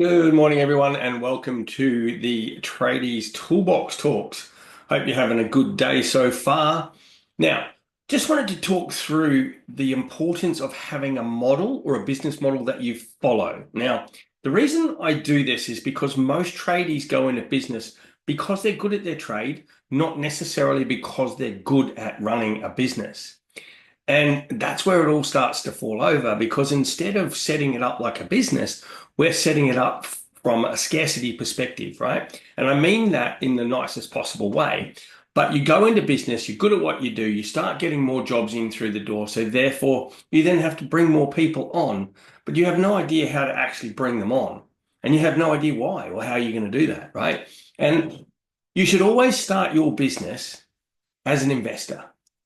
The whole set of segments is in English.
Good morning, everyone, and welcome to the Tradies Toolbox Talks. Hope you're having a good day so far. Now, just wanted to talk through the importance of having a model or a business model that you follow. Now, the reason I do this is because most tradies go into business because they're good at their trade, not necessarily because they're good at running a business. And that's where it all starts to fall over because instead of setting it up like a business, we're setting it up from a scarcity perspective, right? And I mean that in the nicest possible way. But you go into business, you're good at what you do, you start getting more jobs in through the door. So therefore, you then have to bring more people on, but you have no idea how to actually bring them on. And you have no idea why or how you're going to do that, right? And you should always start your business as an investor.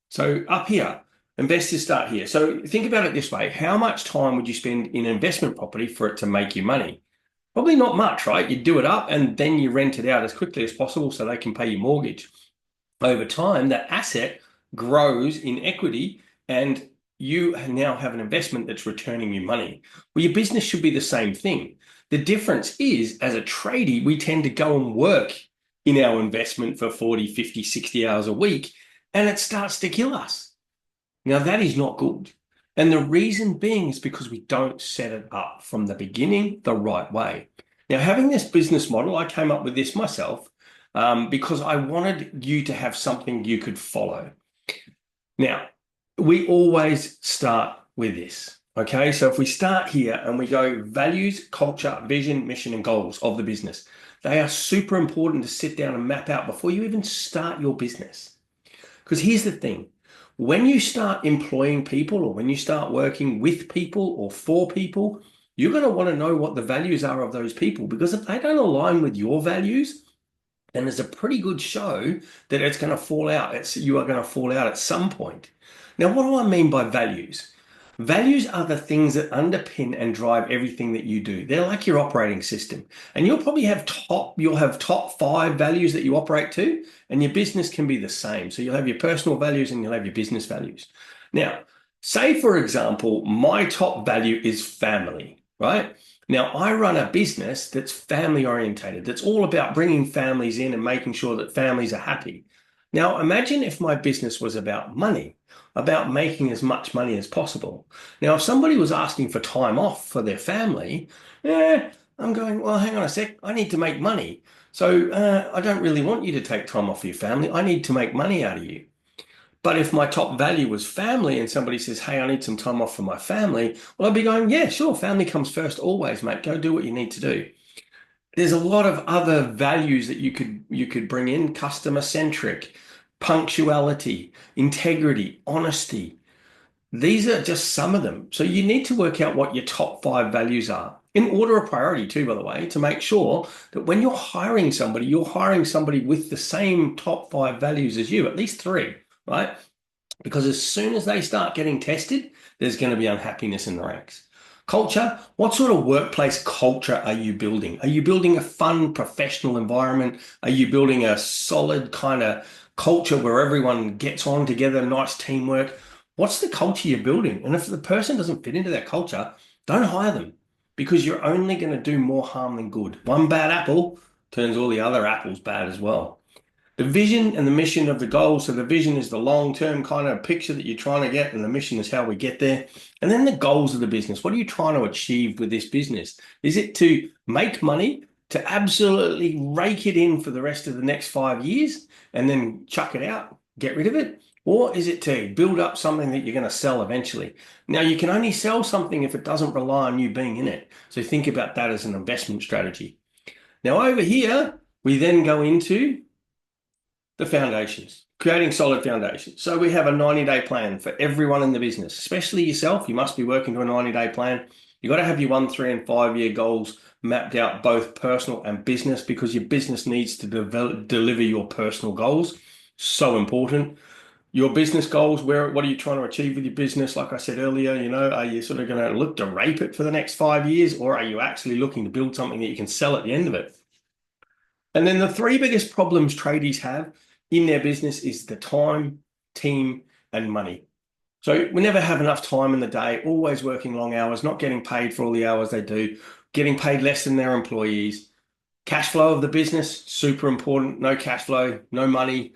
So up here, investors start here. So think about it this way. How much time would you spend in investment property for it to make you money? Probably not much, right? You do it up and then you rent it out as quickly as possible so they can pay your mortgage. Over time, that asset grows in equity and you now have an investment that's returning you money. Well, your business should be the same thing. The difference is, as a tradie, we tend to go and work in our investment for 40, 50, 60 hours a week, and it starts to kill us. Now, that is not good. And the reason being is because we don't set it up from the beginning the right way. Now, having this business model, I came up with this myself because I wanted you to have something you could follow. Now, we always start with this. Okay, so if we start here and we go values, culture, vision, mission, and goals of the business, they are super important to sit down and map out before you even start your business. Because here's the thing, when you start employing people or when you start working with people or for people, you're going to want to know what the values are of those people. Because if they don't align with your values, then there's a pretty good show that it's going to fall out. You are going to fall out at some point. Now, what do I mean by values? Values are the things that underpin and drive everything that you do. They're like your operating system. And you'll have top five values that you operate to, and your business can be the same. So you'll have your personal values and you'll have your business values. Now, say for example, my top value is family, right? Now, I run a business that's family orientated, that's all about bringing families in and making sure that families are happy. Now, imagine if my business was about money, about making as much money as possible. Now, if somebody was asking for time off for their family, I'm going, well, hang on a sec, I need to make money. So I don't really want you to take time off for your family. I need to make money out of you. But if my top value was family and somebody says, hey, I need some time off for my family, well, I'd be going, yeah, sure, family comes first always, mate. Go do what you need to do. There's a lot of other values that you could bring in, customer centric, punctuality, integrity, honesty. These are just some of them. So you need to work out what your top five values are in order of priority too, by the way, to make sure that when you're hiring somebody with the same top five values as you, at least three, right? Because as soon as they start getting tested, there's going to be unhappiness in the ranks. Culture, what sort of workplace culture are you building? Are you building a fun professional environment? Are you building a solid kind of culture where everyone gets on together, nice teamwork? What's the culture you're building? And if the person doesn't fit into that culture, don't hire them because you're only going to do more harm than good. One bad apple turns all the other apples bad as well. The vision and the mission of the goal. So the vision is the long-term kind of picture that you're trying to get, and the mission is how we get there. And then the goals of the business. What are you trying to achieve with this business? Is it to make money, to absolutely rake it in for the rest of the next 5 years and then chuck it out, get rid of it? Or is it to build up something that you're going to sell eventually? Now, you can only sell something if it doesn't rely on you being in it. So think about that as an investment strategy. Now, over here, we then go into the foundations, creating solid foundations. So we have a 90-day plan for everyone in the business, especially yourself. You must be working to a 90-day plan. You've got to have your 1, 3, and 5 year goals mapped out, both personal and business, because your business needs to deliver your personal goals. So important. Your business goals, what are you trying to achieve with your business? Like I said earlier, are you sort of going to look to rape it for the next 5 years, or are you actually looking to build something that you can sell at the end of it? And then the three biggest problems tradies have in their business is the time, team, and money. So we never have enough time in the day, always working long hours, not getting paid for all the hours they do, getting paid less than their employees. Cash flow of the business, super important. No cash flow, no money,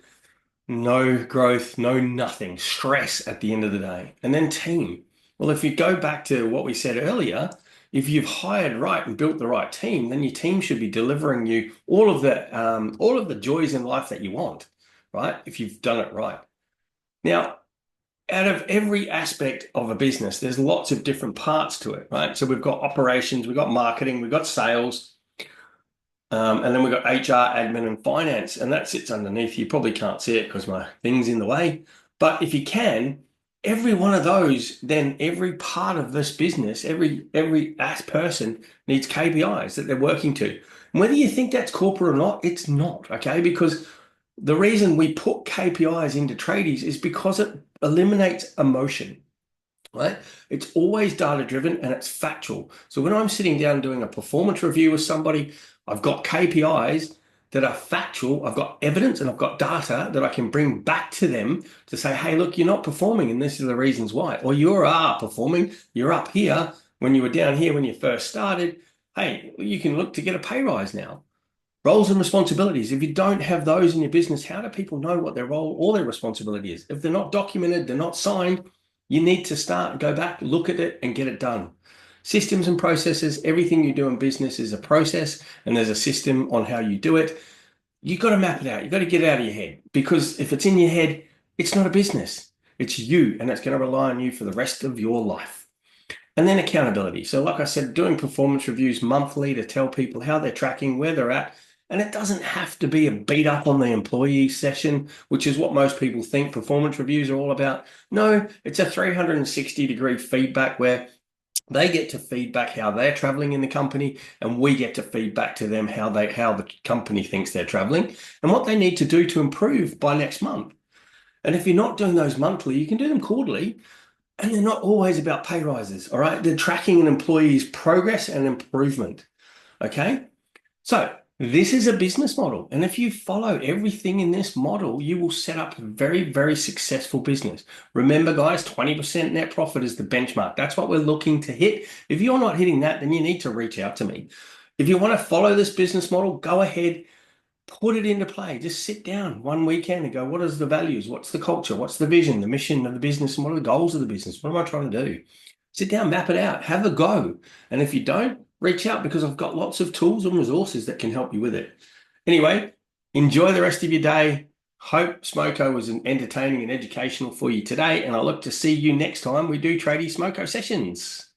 no growth, no nothing. Stress at the end of the day. And then team. Well, if you go back to what we said earlier, if you've hired right and built the right team, then your team should be delivering you all of the joys in life that you want, right? If you've done it right. Now, out of every aspect of a business, there's lots of different parts to it, right? So we've got operations, we've got marketing, we've got sales, and then we've got HR, admin, and finance, and that sits underneath. You probably can't see it because my thing's in the way. But if you can, every one of those, then every part of this business, every as person needs KPIs that they're working to. And whether you think that's corporate or not, it's not, okay? Because the reason we put KPIs into tradies is because it eliminates emotion, right? It's always data driven and it's factual. So when I'm sitting down doing a performance review with somebody, I've got KPIs that are factual. I've got evidence and I've got data that I can bring back to them to say, hey, look, you're not performing and this is the reasons why. Or you are performing, you're up here when you were down here when you first started. Hey, you can look to get a pay rise now. Roles and responsibilities. If you don't have those in your business, how do people know what their role or their responsibility is? If they're not documented, they're not signed, you need to start, go back, look at it, and get it done. Systems and processes, everything you do in business is a process, and there's a system on how you do it. You've got to map it out. You've got to get it out of your head, because if it's in your head, it's not a business. It's you, and it's going to rely on you for the rest of your life. And then accountability. So like I said, doing performance reviews monthly to tell people how they're tracking, where they're at. And it doesn't have to be a beat up on the employee session, which is what most people think performance reviews are all about. No, it's a 360-degree feedback where they get to feedback how they're traveling in the company, and we get to feedback to them how the company thinks they're traveling and what they need to do to improve by next month. And if you're not doing those monthly, you can do them quarterly. And they're not always about pay rises, all right? They're tracking an employee's progress and improvement, okay? So this is a business model. And if you follow everything in this model, you will set up a very, very successful business. Remember, guys, 20% net profit is the benchmark. That's what we're looking to hit. If you're not hitting that, then you need to reach out to me. If you want to follow this business model, go ahead, put it into play. Just sit down one weekend and go, what is the values? What's the culture? What's the vision, the mission of the business? And what are the goals of the business? What am I trying to do? Sit down, map it out, have a go. And if you don't, reach out, because I've got lots of tools and resources that can help you with it. Anyway, enjoy the rest of your day. Hope Smoko was entertaining and educational for you today. And I look to see you next time we do Tradie Smoko sessions.